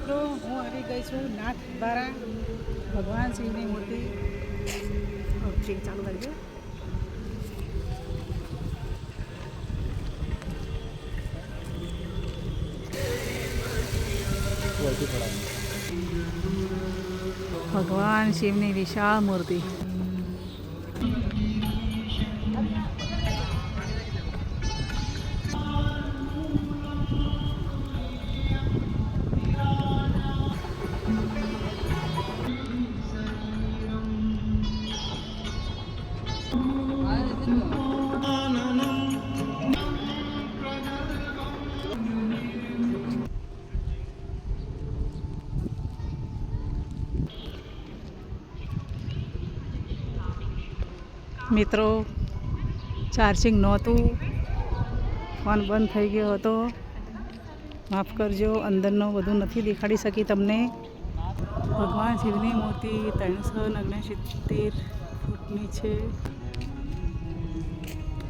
મિત્રો હું આવી ગઈ છું નાથ દ્વારા ભગવાન શિવની મૂર્તિ ચાલુ કરી દો. ભગવાન શિવની વિશાળ મૂર્તિ. મિત્રો ચાર્જિંગ નહોતું, ફોન બંધ થઈ ગયો હતો, માફ કરજો. અંદરનું બધું નથી દેખાડી શકી તમને. ભગવાન શિવની મૂર્તિ 369 ફૂટની છે.